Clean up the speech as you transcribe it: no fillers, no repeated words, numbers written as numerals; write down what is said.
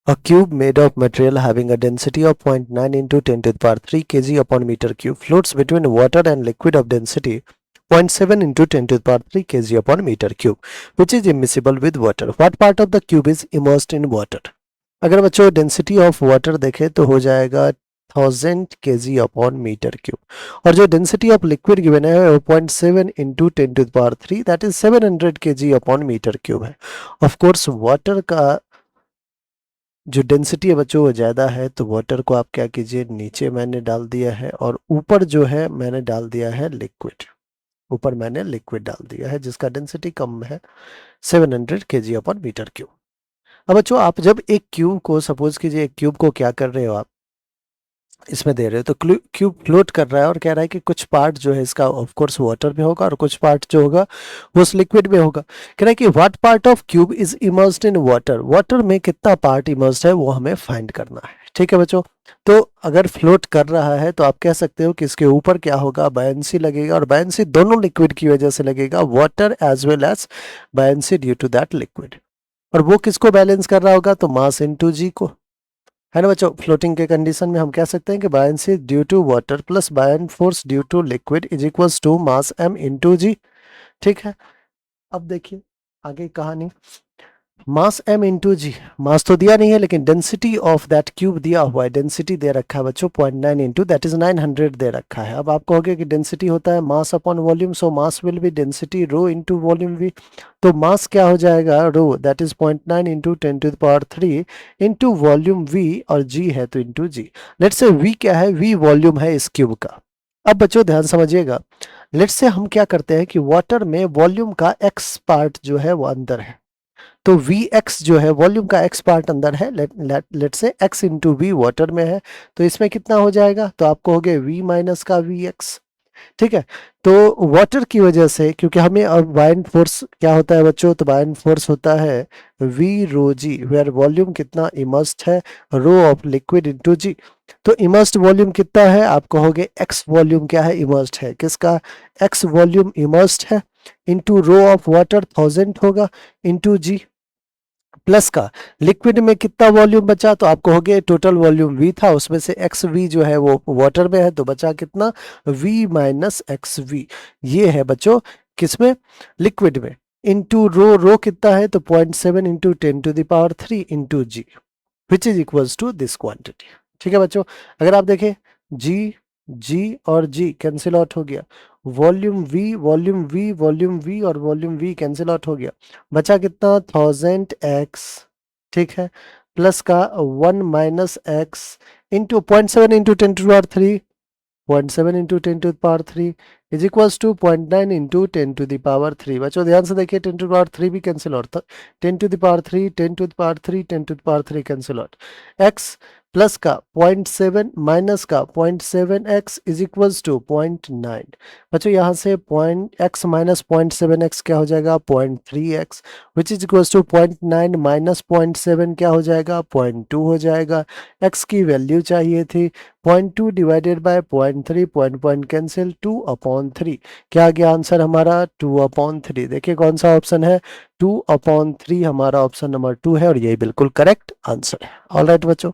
A cube made of material having a density of 0.9 into 10 to the power 3 kg upon meter cube floats between water and liquid of density 0.7 into 10 to the power 3 kg upon meter cube, which is immiscible with water. What part of the cube is immersed in water? अगर बच्चों density of water देखें तो हो जाएगा 1000 kg upon metre cube, और जो density of liquid given है वो 0.7 into 10 to the power 3 that is 700 kg upon metre cube है. ऑफ कोर्स वाटर का जो डेंसिटी है बच्चों वो ज़्यादा है, तो वाटर को आप क्या कीजिए, नीचे मैंने डाल दिया है और ऊपर जो है मैंने डाल दिया है लिक्विड. ऊपर मैंने लिक्विड डाल दिया है जिसका डेंसिटी कम है 700 kg अपॉन मीटर क्यूब. अब बच्चों आप जब एक क्यूब को, सपोज कीजिए एक क्यूब को क्या कर रहे हो आप, इसमें दे रहे हो तो क्यूब फ्लोट कर रहा है और कह रहा है कि कुछ पार्ट जो है इसका ऑफ कोर्स वाटर में होगा और कुछ पार्ट जो होगा वो उस लिक्विड में होगा. कह रहा है कि what part of cube is immersed in water, water में कितना पार्ट इमर्स्ड है वो हमें फाइंड करना है. ठीक है बच्चों, तो अगर फ्लोट कर रहा है तो आप कह सकते हो कि इसके ऊपर क्या होगा, बायंसी लगेगा, और बायंसी दोनों लिक्विड की वजह से लगेगा, water as well as buoyancy due to that liquid. और वो किसको बैलेंस कर रहा होगा, तो मास इनटू जी को, है ना बच्चों. फ्लोटिंग के कंडीशन में हम कह सकते हैं कि buoyancy due to water plus buoyant force due to liquid is equals to mass m into g. ठीक है, अब देखिए आगे कहानी. मास m इंटू जी, मास तो दिया नहीं है लेकिन डेंसिटी ऑफ दैट क्यूब दिया हुआ है, डेंसिटी दे रखा है बच्चों 0.9 इंटू दैट इज 900 दे रखा है. अब आप कहोगे कि डेंसिटी होता है mass upon volume, so mass will be density rho into volume v. तो मास क्या हो जाएगा, rho that is 0.9 into 10 to the power 3 into volume v, और g है तो into g. Let's say v क्या है, v वॉल्यूम है इस क्यूब का. अब बच्चों ध्यान समझिएगा, लेट्स से हम क्या करते हैं कि वाटर में वॉल्यूम का x पार्ट जो है वो अंदर है, तो Vx जो है वॉल्यूम का x पार्ट अंदर है. लेट से x इंटू वी वाटर में है, तो इसमें कितना हो जाएगा, तो आप कहोगे v माइनस का Vx. ठीक है, तो वाटर की वजह से, क्योंकि हमें अब बायन फोर्स क्या होता है बच्चों, तो बायन फोर्स होता है v rho g, where volume कितना इमर्स्ड है, rho of liquid into g. तो इमर्स्ड वॉल्यूम कितना है, आप कहोगे x वॉल्यूम क्या है, इमर्स्ड है, किसका, x वॉल्यूम इमर्स्ड है, इंटू रो ऑफ वाटर 1000 होगा, इंटू जी, प्लस का लिक्विड में कितना वॉल्यूम बचा, तो आप कहोगे टोटल वॉल्यूम v था, उसमें से एक्स वी जो है वो वाटर में है, तो बचा कितना, v माइनस एक्स वी. ये है बच्चों किसमें, लिक्विड में, इंटू रो, रो कितना है, तो 0.7 into 10 to the power 3 into g, which is equals to this quantity. ठीक है बच्चों, अगर आप देखें जी, जी और जी कैंसिल आउट हो गया, volume we, volume we, volume we और वॉल्यूम वी कैंसिल आउट हो गया, बचा कितना 1000x. ठीक है, प्लस का 1 minus x into 0.7 into 10 to power 3, 0.7 into 10 to power 3 is equals to 0.9 into 10 to power 3. बच्चों ध्यान से देखिए 10 टू पावर 3 भी कैंसिल आउट था, 10 to power 3, 10 to power 3, 10 to power 3 cancel out. X plus का 0.7 माइनस का 0.7x is equals to 0.9. बच्चों यहाँ से x माइनस 0.7x क्या हो जाएगा, 0.3x, which is equals to 0.9 minus 0.7 क्या हो जाएगा, 0.2 हो जाएगा. x की वैल्यू चाहिए थी 0.2 डिवाइडेड बाय 0.3, पॉइंट कैंसिल, 2/3. क्या आ गया आंसर हमारा, 2/3. देखिए कौन सा ऑप्शन है, 2/3 हमारा ऑप्शन नंबर 2 है, और यही बिल्कुल करेक्ट आंसर है. ऑलराइट बच्चों.